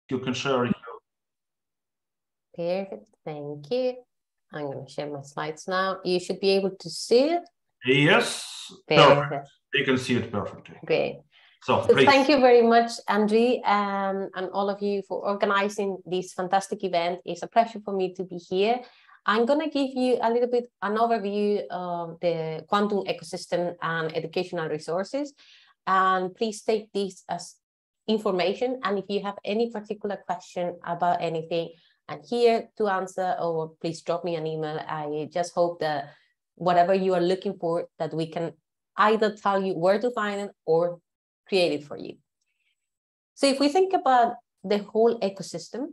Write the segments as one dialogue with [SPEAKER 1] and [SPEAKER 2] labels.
[SPEAKER 1] You can share it.
[SPEAKER 2] Perfect, thank you. I'm going to share my slides now. You should be able to see it.
[SPEAKER 1] Yes,
[SPEAKER 2] perfect.
[SPEAKER 1] You can see it perfectly.
[SPEAKER 2] Great.
[SPEAKER 1] So
[SPEAKER 2] thank you very much, Andrew, and all of you for organizing this fantastic event. It's a pleasure for me to be here. I'm going to give you a little bit an overview of the quantum ecosystem and educational resources. And please take this as information. And if you have any particular question about anything, I'm here to answer, or please drop me an email. I just hope that whatever you are looking for, that we can either tell you where to find it or create it for you. So if we think about the whole ecosystem,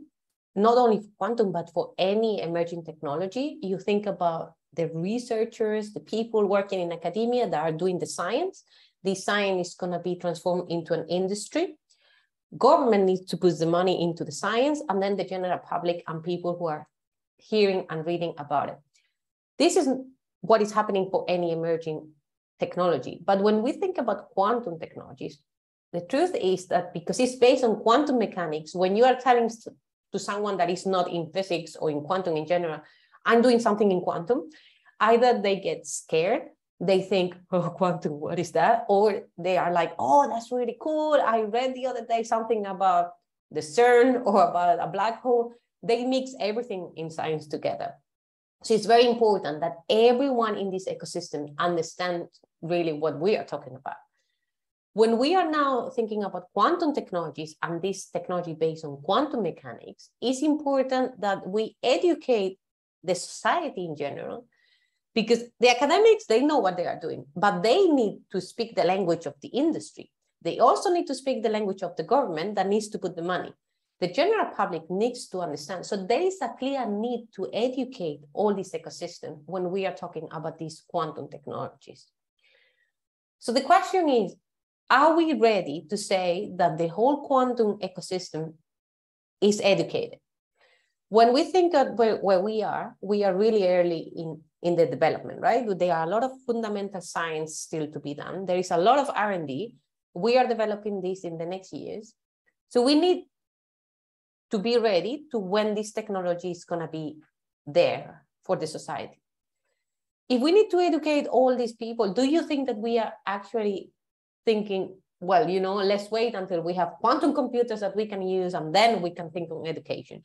[SPEAKER 2] not only for quantum, but for any emerging technology, you think about the researchers, the people working in academia that are doing the science. This science is going to be transformed into an industry. Government needs to put the money into the science, and then the general public and people who are hearing and reading about it. This is what is happening for any emerging technology. But when we think about quantum technologies, the truth is that because it's based on quantum mechanics, when you are telling to someone that is not in physics or in quantum in general, I'm doing something in quantum, either they get scared, they think, oh, quantum, what is that? Or they are like, oh, that's really cool. I read the other day something about the CERN or about a black hole. They mix everything in science together. So it's very important that everyone in this ecosystem understands really what we are talking about. When we are now thinking about quantum technologies and this technology based on quantum mechanics, it's important that we educate the society in general, because the academics, they know what they are doing, but they need to speak the language of the industry. They also need to speak the language of the government that needs to put the money. The general public needs to understand. So there is a clear need to educate all this ecosystem when we are talking about these quantum technologies. So the question is, are we ready to say that the whole quantum ecosystem is educated? When we think of where we are really early in the development, right? There are a lot of fundamental science still to be done. There is a lot of R&D. We are developing this in the next years. So we need to be ready to when this technology is going to be there for the society. If we need to educate all these people, do you think that we are actually thinking, well, you know, let's wait until we have quantum computers that we can use and then we can think on education?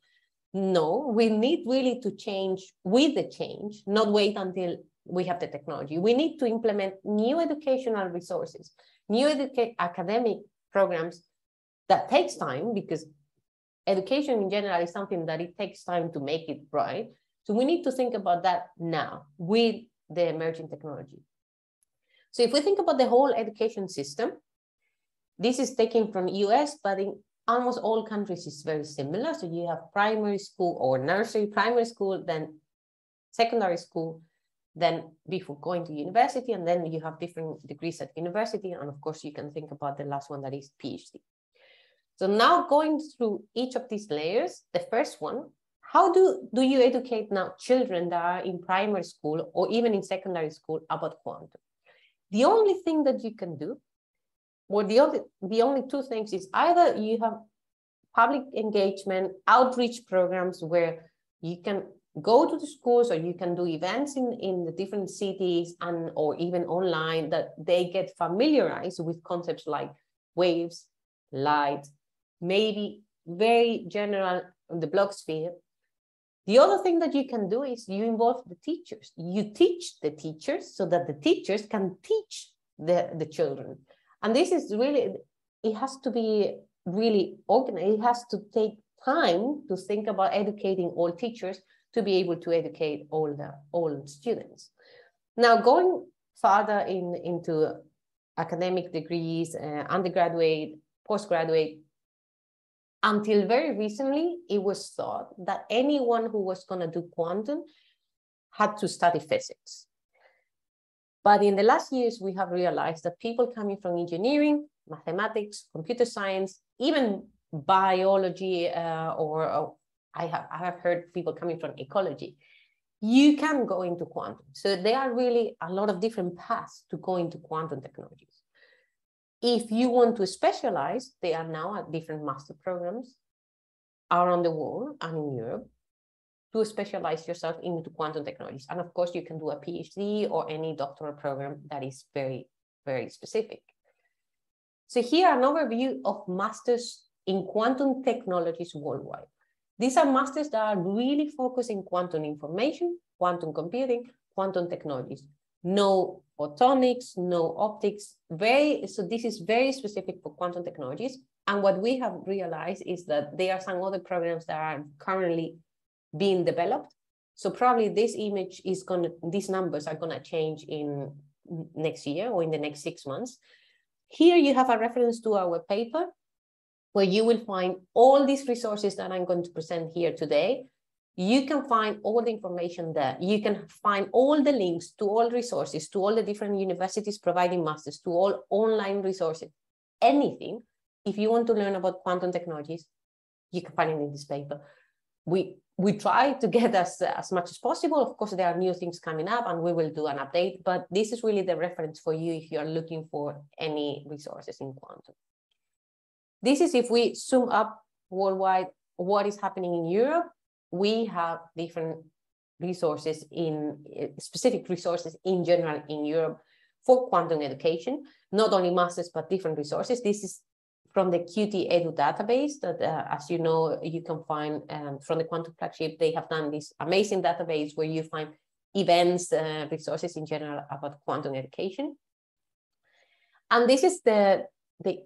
[SPEAKER 2] No, we need really to change with the change, not wait until we have the technology. We need to implement new educational resources, new academic programs. That takes time, because education in general is something that it takes time to make it right. So we need to think about that now with the emerging technology. So if we think about the whole education system, this is taken from US, but in almost all countries it's very similar. So you have primary school or nursery, primary school, then secondary school, then before going to university, and then you have different degrees at university. And of course, you can think about the last one, that is PhD. So now going through each of these layers, the first one, how do you educate now children that are in primary school or even in secondary school about quantum? The only thing that you can do, or the only two things, is either you have public engagement, outreach programs where you can go to the schools, or you can do events in the different cities and or even online, that they get familiarized with concepts like waves, light, maybe very general on the block sphere. The other thing that you can do is you involve the teachers. You teach the teachers so that the teachers can teach the children. And this is really, it has to be really organized. It has to take time to think about educating all teachers to be able to educate all students. Now, going further into academic degrees, undergraduate, postgraduate, until very recently, it was thought that anyone who was going to do quantum had to study physics. But in the last years, we have realized that people coming from engineering, mathematics, computer science, even biology, or I have heard people coming from ecology, you can go into quantum. So there are really a lot of different paths to go into quantum technologies. If you want to specialize, they are now at different master programs. around the world and in Europe to specialize yourself into quantum technologies. And of course, you can do a PhD or any doctoral program that is very, very specific. So here, an overview of masters in quantum technologies worldwide. These are masters that are really focused in quantum information, quantum computing, quantum technologies. No photonics, no optics. So this is very specific for quantum technologies. And what we have realized is that there are some other programs that are currently being developed. So probably this image is these numbers are gonna change in next year or in the next 6 months. Here you have a reference to our paper where you will find all these resources that I'm going to present here today. You can find all the information there. You can find all the links to all resources, to all the different universities providing masters, to all online resources, anything. If you want to learn about quantum technologies, you can find it in this paper. We try to get as much as possible. Of course, there are new things coming up and we will do an update, but this is really the reference for you if you are looking for any resources in quantum. This is if we zoom up worldwide, what is happening in Europe. We have different resources specific resources in general in Europe for quantum education, not only masters, but different resources. This is from the Qt Edu database that, as you know, you can find from the Quantum Flagship. They have done this amazing database where you find events, resources in general about quantum education. And this is the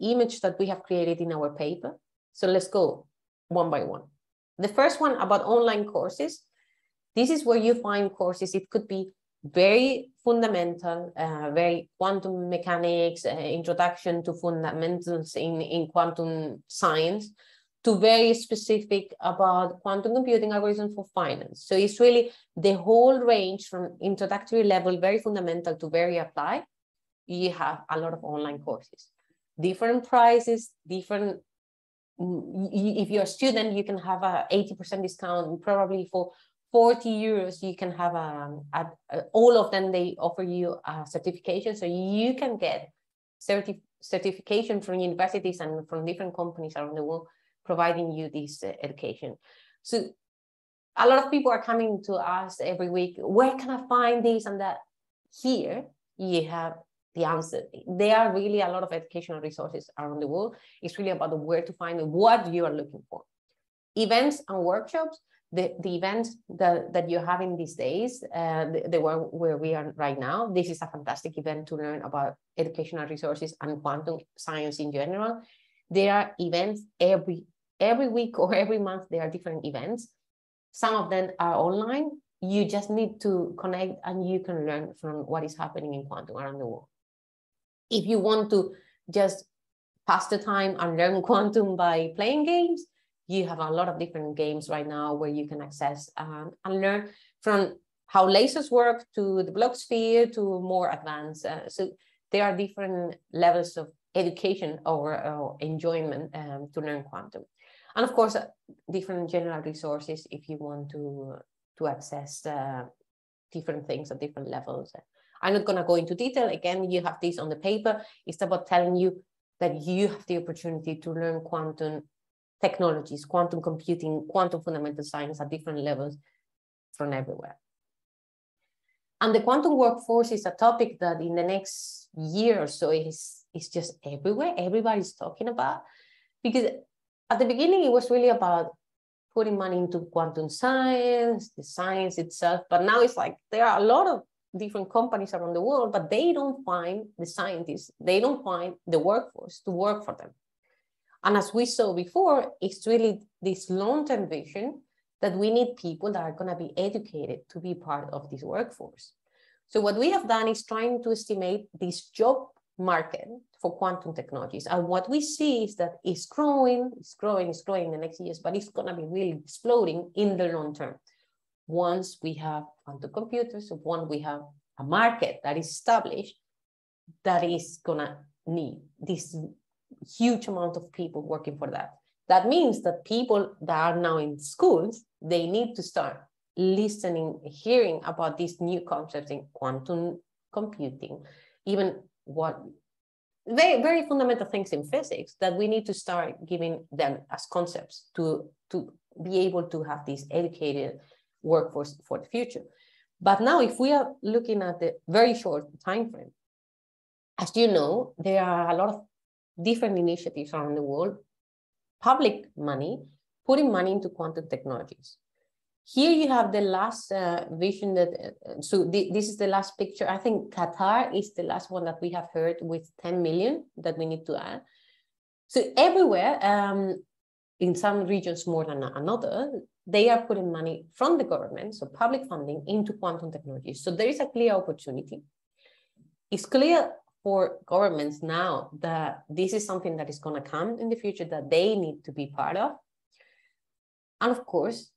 [SPEAKER 2] image that we have created in our paper. So let's go one by one. The first one about online courses. This is where you find courses. It could be very fundamental, very quantum mechanics, introduction to fundamentals in quantum science, to very specific about quantum computing algorithms for finance. So it's really the whole range from introductory level, very fundamental, to very applied. You have a lot of online courses, different prices, different. If you're a student, you can have a 80% discount, probably for 40 euros, you can have all of them, they offer you a certification. So you can get certification from universities and from different companies around the world, providing you this education. So a lot of people are coming to us every week, where can I find this and that? Here, you have the answer. There are really a lot of educational resources around the world. It's really about where to find what you are looking for. Events and workshops. The events that you're having these days, the one where we are right now, this is a fantastic event to learn about educational resources and quantum science in general. There are events every week or every month. There are different events. Some of them are online. You just need to connect and you can learn from what is happening in quantum around the world. If you want to just pass the time and learn quantum by playing games, you have a lot of different games right now where you can access and learn from how lasers work to the block sphere to more advanced. So there are different levels of education or enjoyment to learn quantum. And of course, different general resources if you want to access different things at different levels. I'm not going to go into detail. Again, you have this on the paper. It's about telling you that you have the opportunity to learn quantum technologies, quantum computing, quantum fundamental science at different levels from everywhere. And the quantum workforce is a topic that in the next year or so is just everywhere. Everybody's talking about, because at the beginning, it was really about putting money into quantum science, the science itself. But now it's like there are a lot of different companies around the world, but they don't find the scientists, they don't find the workforce to work for them. And as we saw before, it's really this long-term vision that we need people that are going to be educated to be part of this workforce. So what we have done is trying to estimate this job market for quantum technologies. And what we see is that it's growing in the next years, but it's going to be really exploding in the long term. Once we have quantum computers, once we have a market that is established, that is going to need this huge amount of people working for that. That means that people that are now in schools, they need to start listening, hearing about these new concepts in quantum computing, even what very fundamental things in physics that we need to start giving them as concepts to be able to have this educated workforce for the future. But now, if we are looking at the very short time frame, as you know, there are a lot of different initiatives around the world, public money, putting money into quantum technologies. Here you have the last vision that, this is the last picture. I think Qatar is the last one that we have heard with 10 million that we need to add. So everywhere, in some regions more than another, they are putting money from the government, so public funding, into quantum technologies. So there is a clear opportunity. It's clear for governments now that this is something that is going to come in the future that they need to be part of. And of course,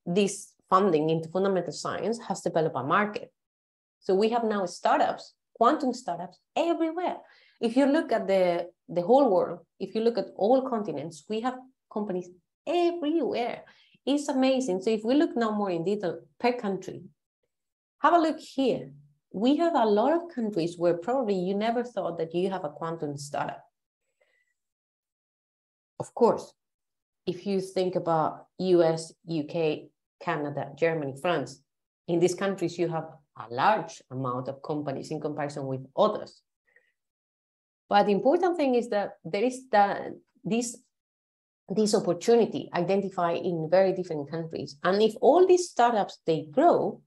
[SPEAKER 2] this funding into fundamental science has developed a market. So we have now startups, quantum startups everywhere. If you look at the whole world, if you look at all continents, we have companies everywhere. It's amazing. So if we look now more in detail per country, have a look here. We have a lot of countries where probably you never thought that you have a quantum startup. Of course, if you think about US, UK, Canada, Germany, France, in these countries, you have a large amount of companies in comparison with others. But the important thing is that there is this opportunity identified in very different countries. And if all these startups, they grow,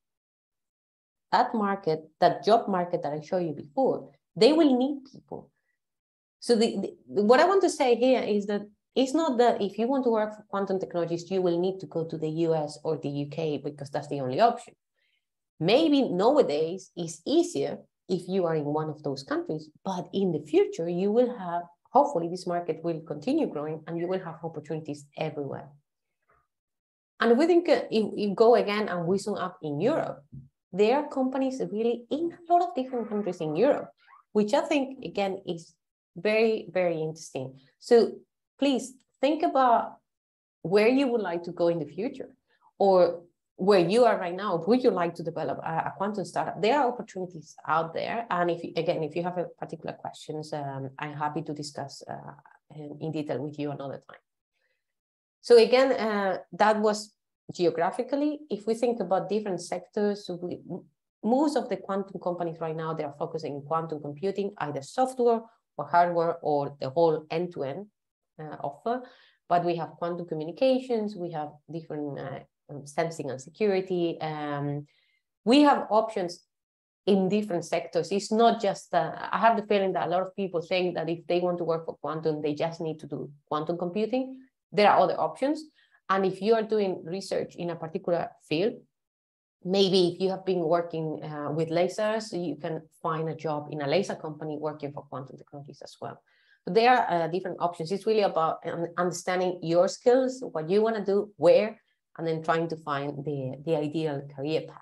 [SPEAKER 2] that market, that job market that I showed you before, they will need people. So what I want to say here is that it's not that if you want to work for quantum technologies, you will need to go to the US or the UK because that's the only option. Maybe nowadays it's easier if you are in one of those countries, but in the future, you will have, hopefully this market will continue growing and you will have opportunities everywhere. And we think if you go again and we zoom up in Europe, there are companies really in a lot of different countries in Europe, which I think, again, is very, very interesting. So please think about where you would like to go in the future, or where you are right now. Would you like to develop a quantum startup? There are opportunities out there. And if you have particular questions, I'm happy to discuss in detail with you another time. So again, that was geographically. If we think about different sectors, most of the quantum companies right now, they are focusing on quantum computing, either software or hardware or the whole end-to-end offer. But we have quantum communications, we have different sensing and security. We have options in different sectors. It's not just, I have the feeling that a lot of people think that if they want to work for quantum, they just need to do quantum computing. There are other options. And if you are doing research in a particular field, maybe if you have been working with lasers, you can find a job in a laser company working for quantum technologies as well. So there are different options. It's really about understanding your skills, what you want to do, where, and then trying to find the ideal career path.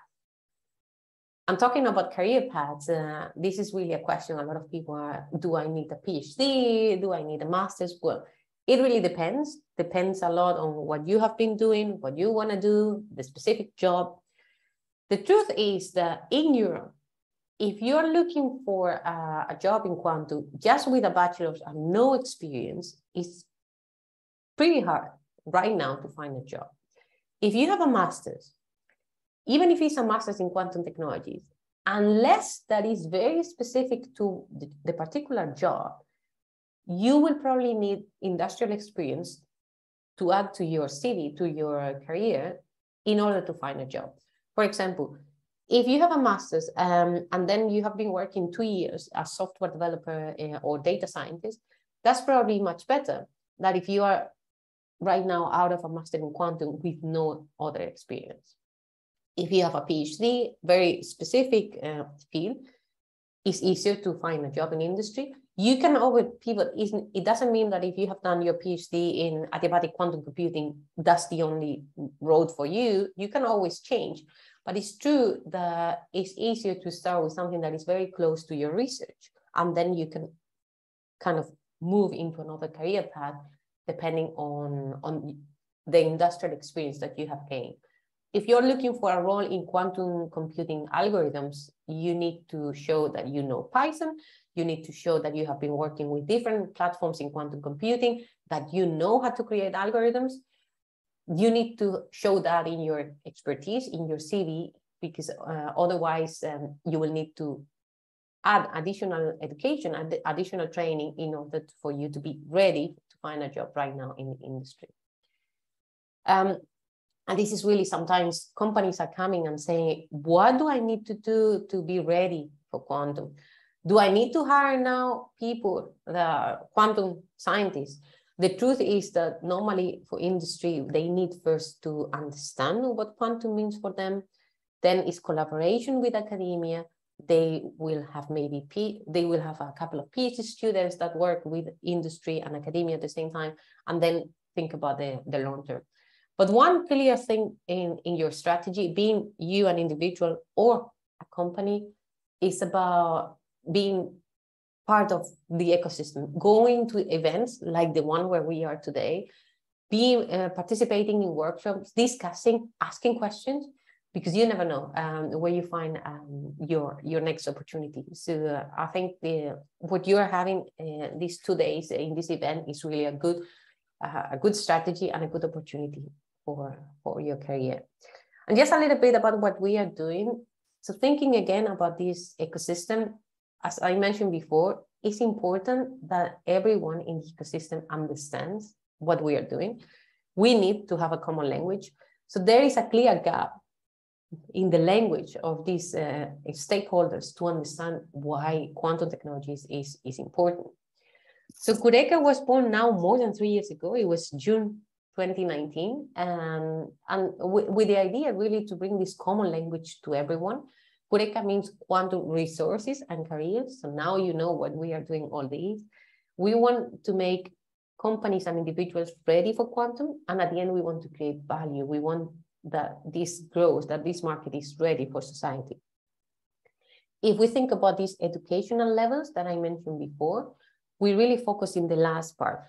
[SPEAKER 2] I'm talking about career paths. This is really a question a lot of people are, do I need a PhD? Do I need a master's? Well, it really depends a lot on what you have been doing, what you want to do, the specific job. The truth is that in Europe, if you're looking for a job in quantum, just with a bachelor's and no experience, it's pretty hard right now to find a job. If you have a master's, even if it's a master's in quantum technologies, unless that is very specific to the particular job, you will probably need industrial experience to add to your CV, to your career, in order to find a job. For example, if you have a master's and then you have been working 2 years as software developer or data scientist, that's probably much better than if you are right now out of a master in quantum with no other experience. If you have a PhD, very specific field, it's easier to find a job in industry. You can always pivot. It doesn't mean that if you have done your PhD in adiabatic quantum computing, that's the only road for you. You can always change. But it's true that it's easier to start with something that is very close to your research. And then you can kind of move into another career path depending on the industrial experience that you have gained. If you're looking for a role in quantum computing algorithms, you need to show that you know Python. You need to show that you have been working with different platforms in quantum computing, that you know how to create algorithms. you need to show that in your expertise, in your CV, because otherwise you will need to add additional education and additional training in order for you to be ready to find a job right now in the industry. And this is really, sometimes companies are coming and saying, what do I need to do to be ready for quantum? Do I need to hire now people that are quantum scientists? The truth is that normally for industry, they need first to understand what quantum means for them. Then it's collaboration with academia. They will have they will have a couple of PhD students that work with industry and academia at the same time, and then think about the long term. But one clear thing in your strategy, being you an individual or a company, is about being part of the ecosystem, going to events like the one where we are today, being participating in workshops, discussing, asking questions, because you never know where you find your next opportunity. So I think what you're having these 2 days in this event is really a good strategy and a good opportunity for your career. And just a little bit about what we are doing. So thinking again about this ecosystem, as I mentioned before, it's important that everyone in the ecosystem understands what we are doing. We need to have a common language. So there is a clear gap in the language of these stakeholders to understand why quantum technologies is important. So Cureka was born now more than 3 years ago. It was June 2019, and with the idea really to bring this common language to everyone. Cureka means quantum resources and careers. So now you know what we are doing all these. We want to make companies and individuals ready for quantum, and at the end we want to create value. We want that this grows, that this market is ready for society. If we think about these educational levels that I mentioned before, we really focus in the last part.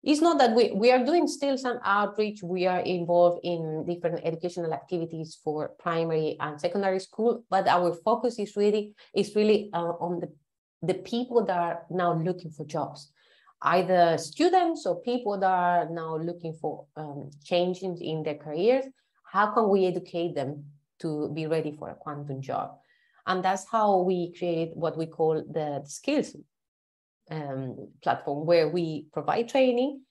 [SPEAKER 2] It's not that we are doing still some outreach. We are involved in different educational activities for primary and secondary school, but our focus is really on the people that are now looking for jobs, either students or people that are now looking for changes in their careers. How can we educate them to be ready for a quantum job? And that's how we created what we call the skills platform, where we provide training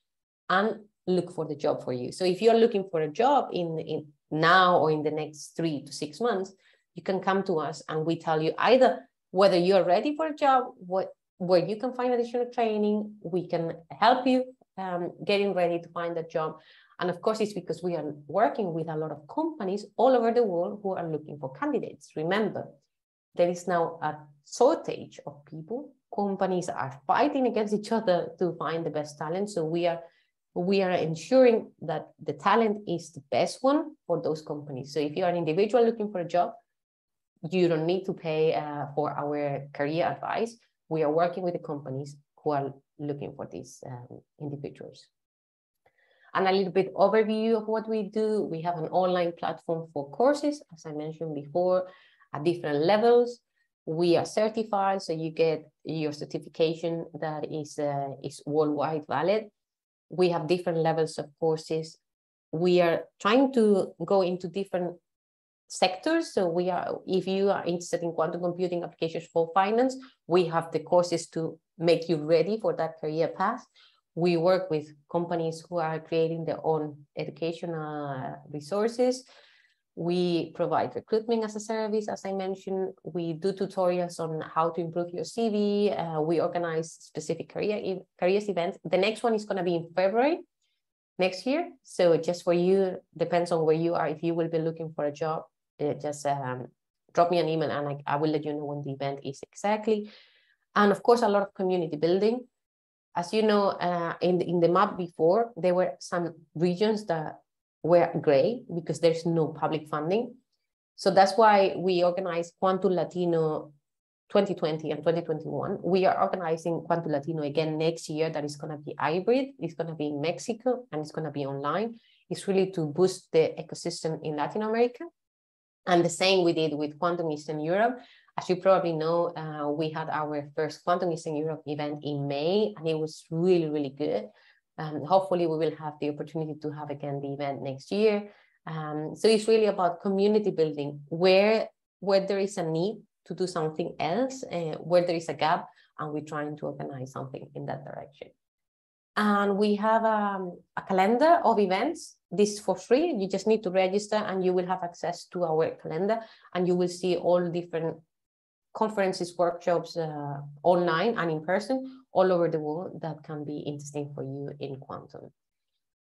[SPEAKER 2] and look for the job for you. So if you're looking for a job in now or in the next 3 to 6 months, you can come to us and we tell you either whether you're ready for a job, where you can find additional training, we can help you getting ready to find a job. And of course, it's because we are working with a lot of companies all over the world who are looking for candidates. Remember, there is now a shortage of people. Companies are fighting against each other to find the best talent. So we are ensuring that the talent is the best one for those companies. So if you're an individual looking for a job, you don't need to pay for our career advice. We are working with the companies who are looking for these individuals. And a little bit overview of what we do. We have an online platform for courses, as I mentioned before, at different levels. We are certified, so you get your certification that is worldwide valid. We have different levels of courses. We are trying to go into different sectors. So if you are interested in quantum computing applications for finance, we have the courses to make you ready for that career path. We work with companies who are creating their own educational resources. We provide recruitment as a service, as I mentioned. We do tutorials on how to improve your CV. We organize specific careers events. The next one is going to be in February next year. So just for you, depends on where you are. If you will be looking for a job, just drop me an email and I will let you know when the event is exactly. And of course, a lot of community building. As you know, in the map before, there were some regions that were gray because there's no public funding. So that's why we organized Quantum Latino 2020 and 2021. We are organizing Quantum Latino again next year. That is going to be hybrid. It's going to be in Mexico and it's going to be online. It's really to boost the ecosystem in Latin America. And the same we did with Quantum Eastern Europe. As you probably know, we had our first Quantum Eastern Europe event in May, and it was really, really good. Hopefully we will have the opportunity to have again the event next year. So it's really about community building, where there is a need to do something else, where there is a gap, and we're trying to organize something in that direction. And we have a calendar of events. This is for free. You just need to register and you will have access to our calendar, and you will see all different conferences, workshops, online and in person, all over the world that can be interesting for you in quantum.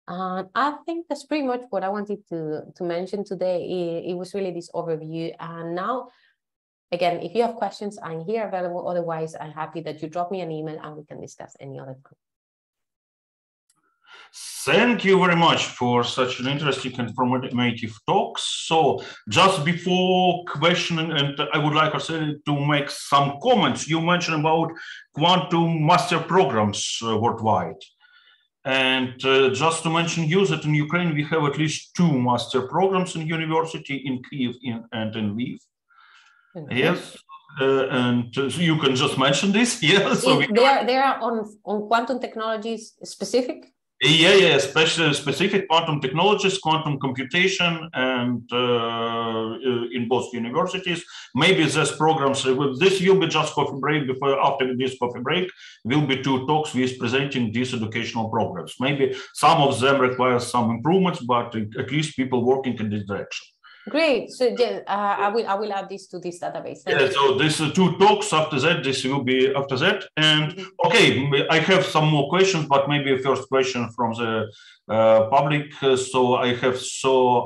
[SPEAKER 2] And I think that's pretty much what I wanted to mention today. It was really this overview. And now, again, if you have questions, I'm here available. Otherwise, I'm happy that you drop me an email and we can discuss any other time.
[SPEAKER 1] Thank you very much for such an interesting and informative talk. So just before questioning, and I would like Araceli to make some comments. You mentioned about quantum master programs worldwide. And just to mention you that in Ukraine, we have at least 2 master programs in university in Kyiv and in Lviv. Okay. Yes. And so you can just mention this. Yeah. So
[SPEAKER 2] they are on quantum technologies specific?
[SPEAKER 1] Yeah, especially specific quantum technologies, quantum computation, and in both universities. Maybe these programs, this will be just coffee break. After this coffee break, will be 2 talks with presenting these educational programs. Maybe some of them require some improvements, but at least people working in this direction.
[SPEAKER 2] Great. So I will add this to this database.
[SPEAKER 1] Yeah, so these 2 talks after that, this will be after that. And okay, I have some more questions, but maybe a first question from the public. So I have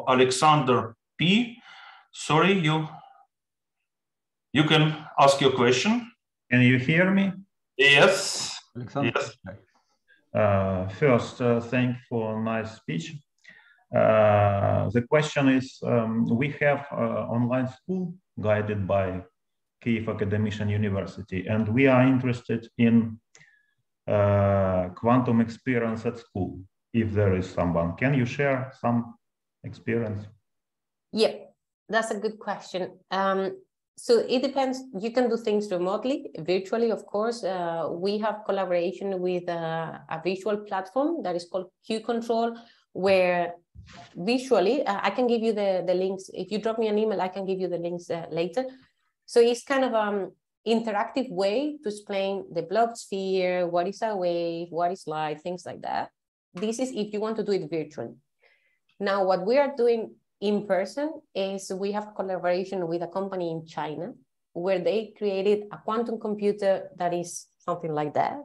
[SPEAKER 1] Alexander P. Sorry, you can ask your question.
[SPEAKER 3] Can you hear me?
[SPEAKER 1] Yes.
[SPEAKER 3] Alexander. Yes. First, thank you for a nice speech. The question is, we have online school guided by Kyiv Academician University, and we are interested in quantum experience at school, if there is someone. Can you share some experience?
[SPEAKER 2] Yeah, that's a good question. So it depends. You can do things remotely, virtually, of course. We have collaboration with a visual platform that is called Q-Control, where visually, I can give you the links. If you drop me an email, I can give you the links later. So it's kind of interactive way to explain the block sphere, what is a wave, what is light, things like that. This is if you want to do it virtually. Now, what we are doing in person is we have collaboration with a company in China where they created a quantum computer that is something like that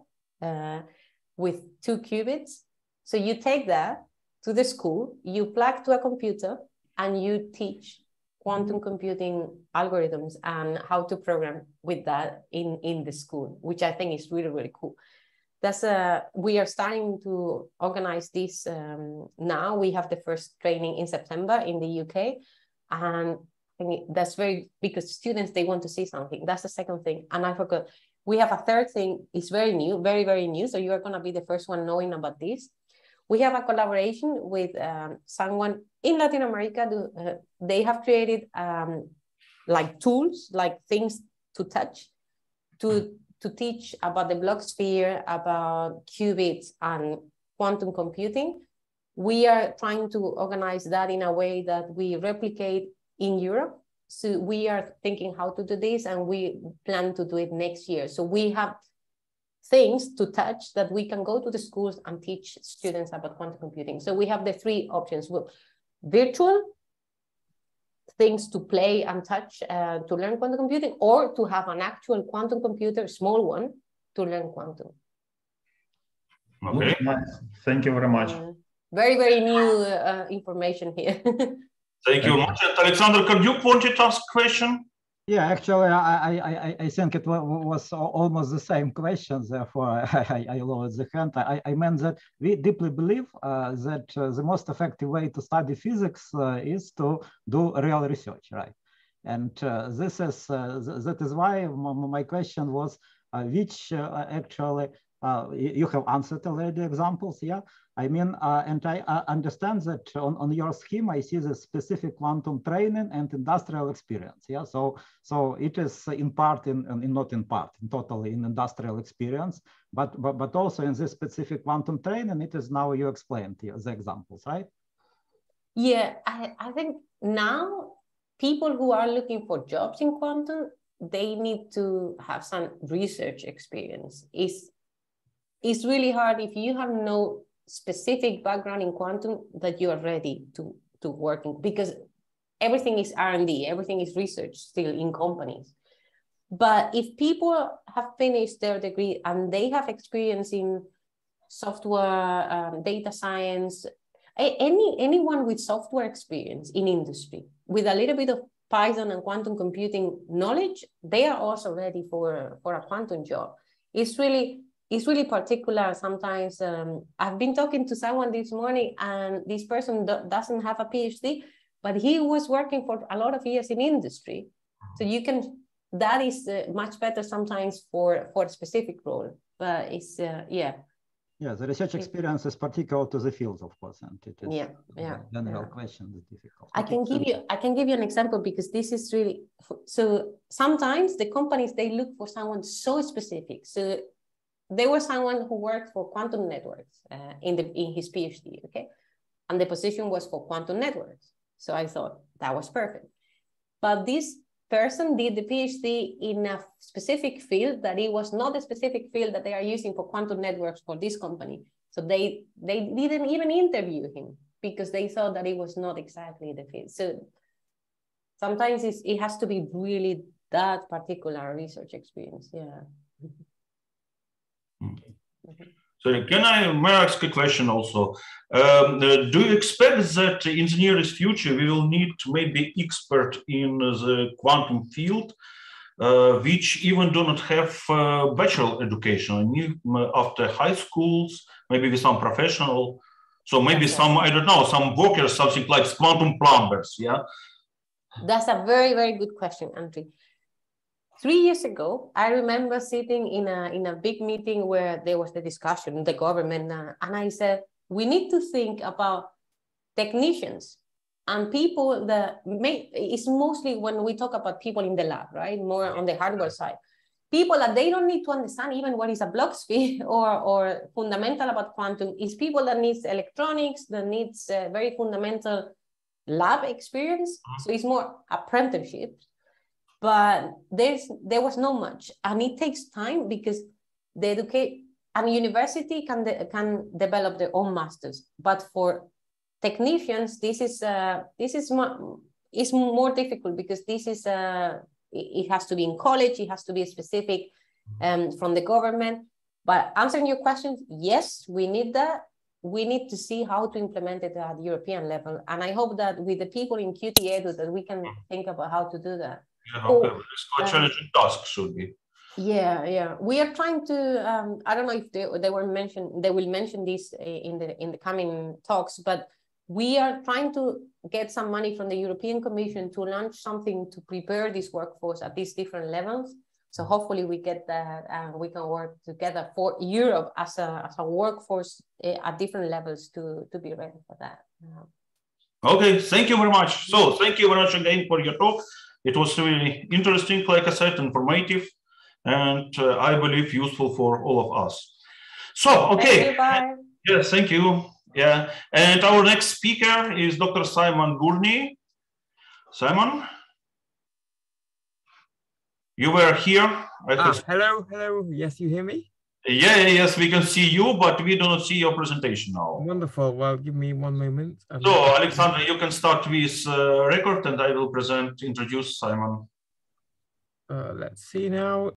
[SPEAKER 2] with 2 qubits. So you take that to the school, you plug to a computer, and you teach quantum computing algorithms and how to program with that in the school, which I think is really, really cool. That's we are starting to organize this now. We have the first training in September in the UK, and that's very, because students, they want to see something. That's the second thing. And I forgot, we have a third thing. It's very new, very, very new. So you are going to be the first one knowing about this. We have a collaboration with someone in Latin America. They have created like tools, like things to touch, to teach about the block sphere, about qubits and quantum computing. We are trying to organize that in a way that we replicate in Europe. So we are thinking how to do this, and we plan to do it next year. So we have things to touch that we can go to the schools and teach students about quantum computing. So we have the 3 options: virtual things to play and touch to learn quantum computing, or to have an actual quantum computer, small one, to learn quantum.
[SPEAKER 3] Okay. Nice. Thank you very much.
[SPEAKER 2] Very, very new information here.
[SPEAKER 1] Thank you much. Alexander Karduk wanted to ask a question.
[SPEAKER 4] Yeah, actually, I think it was almost the same question. Therefore, I lowered the hand. I meant that we deeply believe that the most effective way to study physics is to do real research, right? And that is why my question was, which actually you have answered already examples, yeah. I mean, and I understand that on your scheme, I see the specific quantum training and industrial experience. Yeah, so it is in part, not in part, totally in industrial experience, but also in this specific quantum training, it is now you explained the examples, right?
[SPEAKER 2] Yeah, I think now people who are looking for jobs in quantum, they need to have some research experience. It's really hard if you have no specific background in quantum that you are ready to working, because everything is R&D, everything is research still in companies. But if people have finished their degree and they have experience in software, data science, anyone with software experience in industry, with a little bit of Python and quantum computing knowledge, they are also ready for a quantum job. It's really particular sometimes. I've been talking to someone this morning, and this person doesn't have a PhD, but he was working for a lot of years in industry. So that is much better sometimes for a specific role, but it's, yeah.
[SPEAKER 4] Yeah, the research experience is particular to the field, of course, and it is general question is difficult.
[SPEAKER 2] I can give you an example, because this is really, so sometimes the companies, they look for someone so specific. So there was someone who worked for quantum networks in his PhD, okay? And the position was for quantum networks. So I thought that was perfect. But this person did the PhD in a specific field that it was not the specific field that they are using for quantum networks for this company. So they didn't even interview him because they thought that it was not exactly the field. So sometimes it has to be really that particular research experience. Yeah.
[SPEAKER 1] So may I ask a question also? Do you expect that in the nearest future we will need maybe expert in the quantum field, which even do not have bachelor education, after high schools, maybe with some professional, so maybe some, I don't know, some workers, something like quantum plumbers, yeah?
[SPEAKER 2] That's a very, very good question, Andrew. 3 years ago, I remember sitting in a big meeting where there was the discussion, the government, and I said, we need to think about technicians and people that it's mostly when we talk about people in the lab, right? More on the hardware side. People that they don't need to understand even what is a block speed or fundamental about quantum. Is people that needs electronics, that needs very fundamental lab experience. So it's more apprenticeships. But there was not much, and it takes time because a university can develop their own masters. But for technicians, this is more difficult because this is it has to be in college, it has to be specific from the government. But answering your question, yes, we need that. We need to see how to implement it at the European level, and I hope that with the people in QT Edu that we can think about how to do that.
[SPEAKER 1] Yeah, okay. It's quite challenging task, should be.
[SPEAKER 2] Yeah. We are trying to. I don't know if they will mention this in the coming talks, but we are trying to get some money from the European Commission to launch something to prepare this workforce at these different levels. So hopefully we get that, and we can work together for Europe as a workforce at different levels to be ready for that.
[SPEAKER 1] Okay, thank you very much. So thank you very much again for your talk. It was really interesting, like I said, informative, and I believe useful for all of us. So, okay.
[SPEAKER 2] Thank you,
[SPEAKER 1] yes, thank you. Yeah, and our next speaker is Dr. Simon Gurney. Simon, you were here.
[SPEAKER 5] Hello. Yes, you hear me?
[SPEAKER 1] Yes, we can see you, but we do not see your presentation now.
[SPEAKER 5] Wonderful. Well, give me one moment.
[SPEAKER 1] So, Alexander, you can start with record, and I will introduce Simon.
[SPEAKER 5] Let's see now.